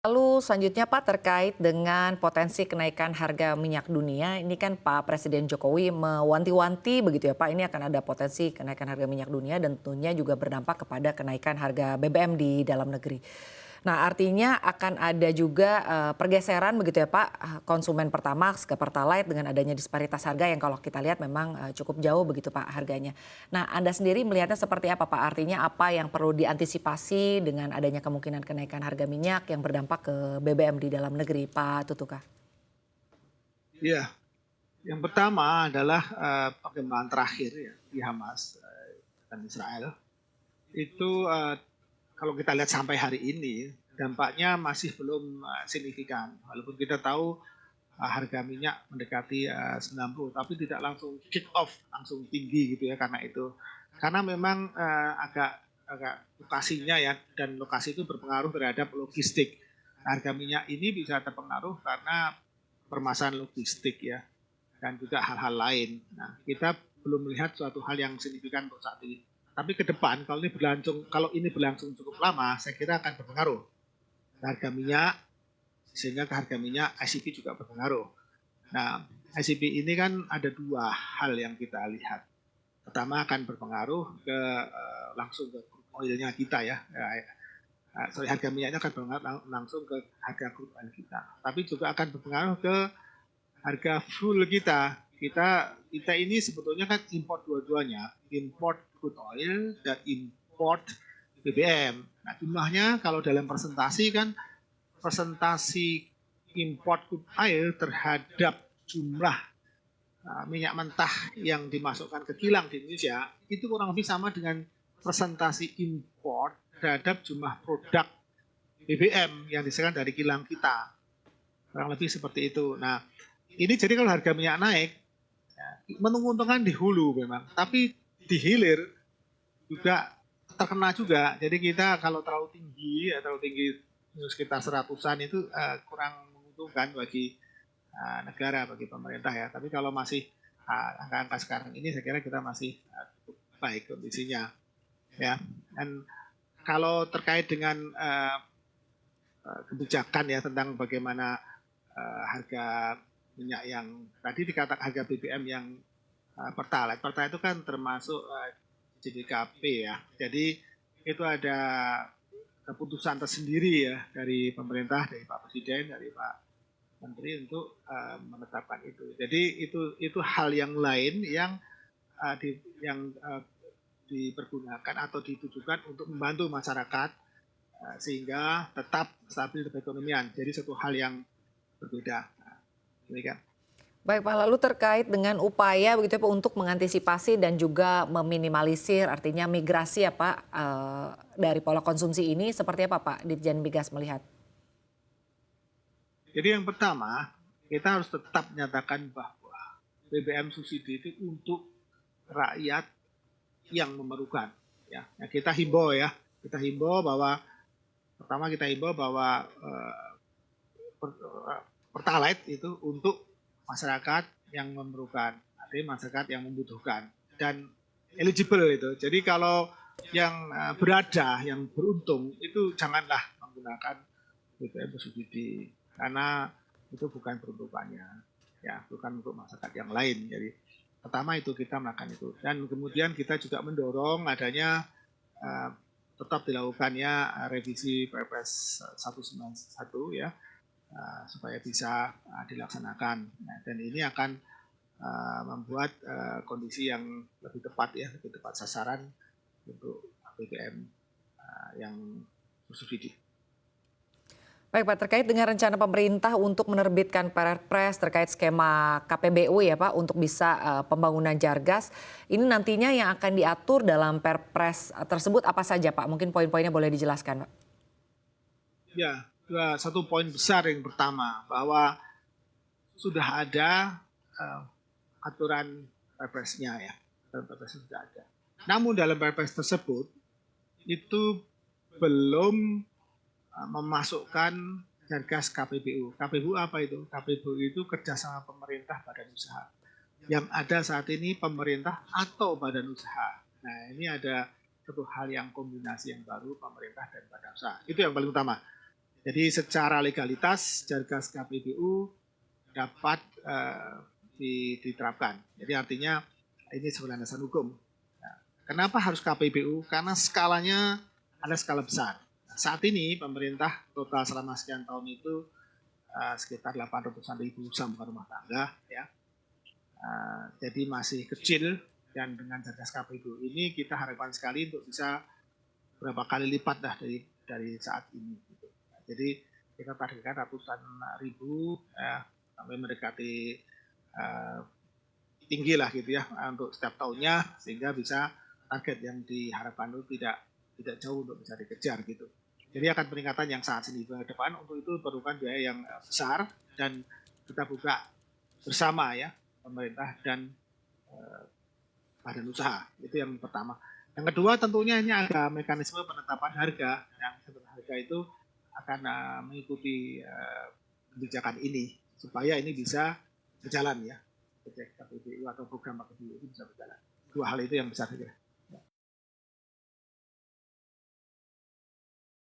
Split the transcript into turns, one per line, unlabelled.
Lalu selanjutnya Pak terkait dengan potensi kenaikan harga minyak dunia, ini kan Pak Presiden Jokowi mewanti-wanti begitu ya Pak, ini akan ada potensi kenaikan harga minyak dunia dan tentunya juga berdampak kepada kenaikan harga BBM di dalam negeri. Nah artinya akan ada juga pergeseran begitu ya Pak, konsumen Pertamax ke Pertalite dengan adanya disparitas harga yang kalau kita lihat memang cukup jauh begitu Pak harganya. Nah Anda sendiri melihatnya seperti apa Pak? Artinya apa yang perlu diantisipasi dengan adanya kemungkinan kenaikan harga minyak yang berdampak ke BBM di dalam negeri Pak Tutuka?
Iya, yang pertama adalah perkembangan terakhir ya di Hamas dan Israel. Itu kalau kita lihat sampai hari ini dampaknya masih belum signifikan. Walaupun kita tahu harga minyak mendekati 90, tapi tidak langsung kick off, langsung tinggi gitu ya karena itu. Karena memang agak lokasinya ya, dan lokasi itu berpengaruh terhadap logistik. Harga minyak ini bisa terpengaruh karena permasalahan logistik ya, dan juga hal-hal lain. Nah, kita belum melihat suatu hal yang signifikan untuk saat ini. Tapi ke depan kalau ini berlangsung cukup lama, saya kira akan berpengaruh ke harga minyak, sehingga ke harga minyak ICP juga berpengaruh. Nah, ICP ini kan ada dua hal yang kita lihat. Pertama akan berpengaruh ke langsung ke oilnya kita ya. Harga minyaknya akan berpengaruh langsung ke harga crude oil kita. Tapi juga akan berpengaruh ke harga fuel kita. Kita ini sebetulnya kan import dua-duanya, import crude oil dan import BBM. Nah, jumlahnya kalau dalam presentasi kan presentasi import crude oil terhadap jumlah minyak mentah yang dimasukkan ke kilang di Indonesia itu kurang lebih sama dengan presentasi import terhadap jumlah produk BBM yang disediakan dari kilang kita. Kurang lebih seperti itu. Nah, ini jadi kalau harga minyak naik, ya, menguntungkan di hulu memang, tapi di hilir juga terkena juga. Jadi kita kalau terlalu tinggi sekitar 100-an itu kurang menguntungkan bagi negara, bagi pemerintah ya. Tapi kalau masih angka-angka sekarang ini, saya kira kita masih cukup baik kondisinya ya. Dan kalau terkait dengan kebijakan ya tentang bagaimana harga minyak yang tadi dikatakan harga BBM yang Pertalite. Pertalite itu kan termasuk JDKP ya. Jadi itu ada keputusan tersendiri ya dari pemerintah, dari Pak Presiden, dari Pak Menteri untuk menetapkan itu. Jadi itu hal yang lain yang dipergunakan atau ditujukan untuk membantu masyarakat sehingga tetap stabil perekonomian. Jadi satu hal yang berbeda. Demikian.
Baik Pak, lalu terkait dengan upaya begitu ya Pak untuk mengantisipasi dan juga meminimalisir artinya migrasi ya Pak dari pola konsumsi ini seperti apa Pak Ditjen Migas melihat?
Jadi yang pertama, kita harus tetap menyatakan bahwa BBM subsidi itu untuk rakyat yang memerlukan. Ya, kita himbau bahwa pertama kita himbau bahwa Pertalite itu untuk masyarakat yang memerlukan, artinya masyarakat yang membutuhkan dan eligible itu. Jadi kalau yang berada, yang beruntung itu janganlah menggunakan BBM bersubsidi karena itu bukan peruntukannya, ya bukan untuk masyarakat yang lain. Jadi pertama itu kita melakukan itu dan kemudian kita juga mendorong adanya tetap dilakukannya revisi Perpres 191 ya supaya bisa dilaksanakan. Nah, dan ini akan membuat kondisi yang lebih tepat ya, lebih tepat sasaran untuk BBM yang bersubsidi.
Baik Pak, terkait dengan rencana pemerintah untuk menerbitkan Perpres terkait skema KPBU ya Pak untuk bisa pembangunan Jargas, ini nantinya yang akan diatur dalam Perpres tersebut apa saja Pak? Mungkin poin-poinnya boleh dijelaskan Pak.
Ya, satu poin besar yang pertama bahwa sudah ada aturan Perpresnya ya, dalam Perpres sudah ada. Namun dalam Perpres tersebut itu belum memasukkan Jargas KPBU. KPBU apa itu? KPBU itu kerjasama pemerintah badan usaha. Yang ada saat ini pemerintah atau badan usaha. Nah ini ada satu hal yang kombinasi yang baru pemerintah dan badan usaha. Itu yang paling utama. Jadi secara legalitas Satgas KPBU dapat diterapkan. Jadi artinya ini sebuah landasan hukum. Nah, kenapa harus KPBU? Karena skalanya ada skala besar. Nah, saat ini pemerintah total selama sekian tahun itu sekitar 800-an ribu usaha rumah tangga, ya. Jadi masih kecil, dan dengan Satgas KPBU ini kita harapkan sekali untuk bisa berapa kali lipat lah dari saat ini. Gitu. Nah, jadi kita targetkan ratusan ribu, sampai mendekati tinggi lah gitu ya untuk setiap tahunnya, sehingga bisa target yang diharapkan itu tidak jauh untuk bisa dikejar gitu. Jadi akan peningkatan yang sangat signifikan ke depan. Untuk itu diperlukan biaya yang besar, dan kita buka bersama ya, pemerintah dan badan usaha. Itu yang pertama. Yang kedua tentunya ini ada mekanisme penetapan harga, yang harga itu akan mengikuti kebijakan ini supaya ini bisa berjalan ya, KPBU atau program KPBU itu bisa berjalan. Dua hal itu yang besar.